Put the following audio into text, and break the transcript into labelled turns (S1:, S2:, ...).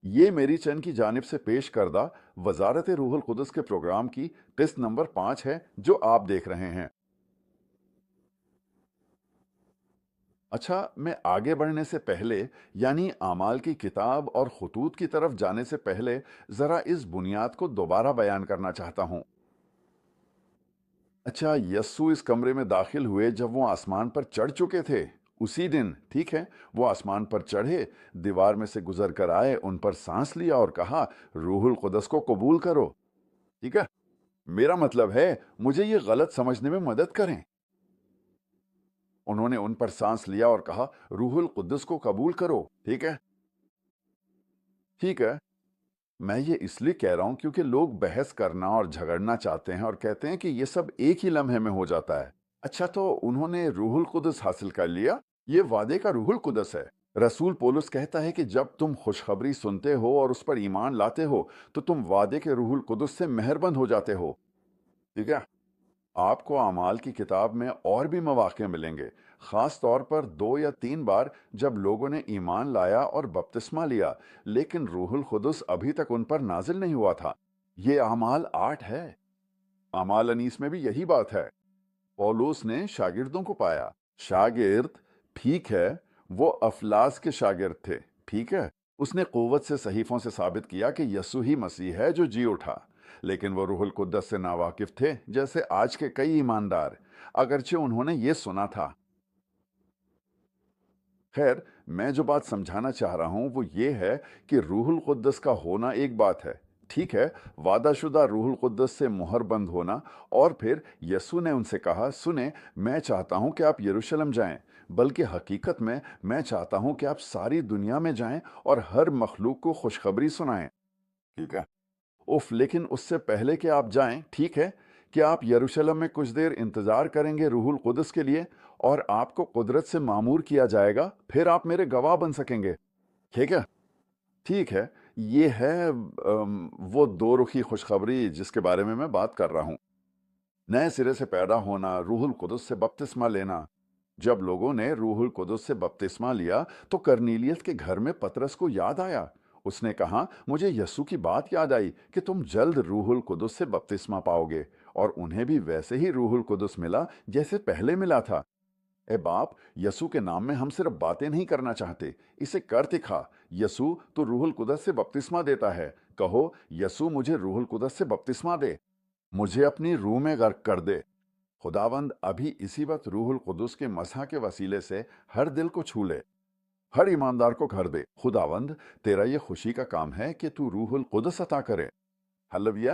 S1: یہ میری چند کی جانب سے پیش کردہ وزارت روح القدس کے پروگرام کی قسط نمبر 5 ہے جو آپ دیکھ رہے ہیں۔ اچھا، میں آگے بڑھنے سے پہلے یعنی اعمال کی کتاب اور خطوط کی طرف جانے سے پہلے ذرا اس بنیاد کو دوبارہ بیان کرنا چاہتا ہوں۔ اچھا، یسوع اس کمرے میں داخل ہوئے جب وہ آسمان پر چڑھ چکے تھے۔ اسی دن، ٹھیک ہے، وہ آسمان پر چڑھے، دیوار میں سے گزر کر آئے، ان پر سانس لیا اور کہا، روح القدس کو قبول کرو۔ ٹھیک ہے، میرا مطلب ہے مجھے یہ غلط سمجھنے میں مدد کریں۔ انہوں نے ان پر سانس لیا اور کہا، روح القدس کو قبول کرو۔ ٹھیک ہے، ٹھیک ہے، میں یہ اس لیے کہہ رہا ہوں کیونکہ لوگ بحث کرنا اور جھگڑنا چاہتے ہیں اور کہتے ہیں کہ یہ سب ایک ہی لمحے میں ہو جاتا ہے۔ اچھا، تو انہوں نے روح القدس حاصل کر لیا؟ یہ وعدے کا روح القدس ہے۔ رسول پولس کہتا ہے کہ جب تم خوشخبری سنتے ہو اور اس پر ایمان لاتے ہو تو تم وعدے کے روح القدس سے مہربند ہو جاتے ہو۔ ٹھیک ہے، آپ کو اعمال کی کتاب میں اور بھی مواقع ملیں گے، خاص طور پر 2 یا 3 بار جب لوگوں نے ایمان لایا اور بپتسمہ لیا، لیکن روح القدس ابھی تک ان پر نازل نہیں ہوا تھا۔ یہ اعمال 8 ہے۔ اعمال انیس میں بھی یہی بات ہے۔ پولس نے شاگردوں کو پایا۔ شاگرد، ٹھیک ہے، وہ افلاس کے شاگرد تھے، ٹھیک ہے، اس نے قوت سے صحیفوں سے ثابت کیا کہ یسوع ہی مسیح ہے جو جی اٹھا، لیکن وہ روح القدس سے ناواقف تھے جیسے آج کے کئی ایماندار، اگرچہ انہوں نے یہ سنا تھا۔ خیر، میں جو بات سمجھانا چاہ رہا ہوں وہ یہ ہے کہ روح القدس کا ہونا ایک بات ہے، ٹھیک ہے، وعدہ شدہ روح القدس سے مہر بند ہونا، اور پھر یسوع نے ان سے کہا، سنیں، میں چاہتا ہوں کہ آپ یروشلم جائیں، بلکہ حقیقت میں چاہتا ہوں کہ آپ ساری دنیا میں جائیں اور ہر مخلوق کو خوشخبری سنائیں۔ ٹھیک ہے، اف، لیکن اس سے پہلے کہ آپ جائیں، ٹھیک ہے، کہ آپ یروشلم میں کچھ دیر انتظار کریں گے روح القدس کے لیے، اور آپ کو قدرت سے معمور کیا جائے گا، پھر آپ میرے گواہ بن سکیں گے۔ ٹھیک ہے، ٹھیک ہے، یہ ہے وہ دو رخی خوشخبری جس کے بارے میں بات کر رہا ہوں۔ نئے سرے سے پیدا ہونا، روح القدس سے بپتسمہ لینا۔ جب لوگوں نے روح القدس سے بپتسمہ لیا تو کرنیلیت کے گھر میں پترس کو یاد آیا۔ اس نے کہا، مجھے یسوع کی بات یاد آئی کہ تم جلد روح القدس سے بپتسمہ پاؤ گے، اور انہیں بھی ویسے ہی روح القدس ملا جیسے پہلے ملا تھا۔ اے باپ، یسوع کے نام میں ہم صرف باتیں نہیں کرنا چاہتے، اسے کر دکھا۔ یسوع، تو روح القدس سے بپتسمہ دیتا ہے، کہو، یسوع مجھے روح القدس سے بپتسمہ دے، مجھے اپنی روح میں غرق کر دے۔ خداوند ابھی اسی وقت روح القدس کے مسح کے وسیلے سے ہر دل کو چھو لے، ہر ایماندار کو گھر دے۔ خداوند، تیرا یہ خوشی کا کام ہے کہ تو روح القدس عطا کرے۔ ہللویہ۔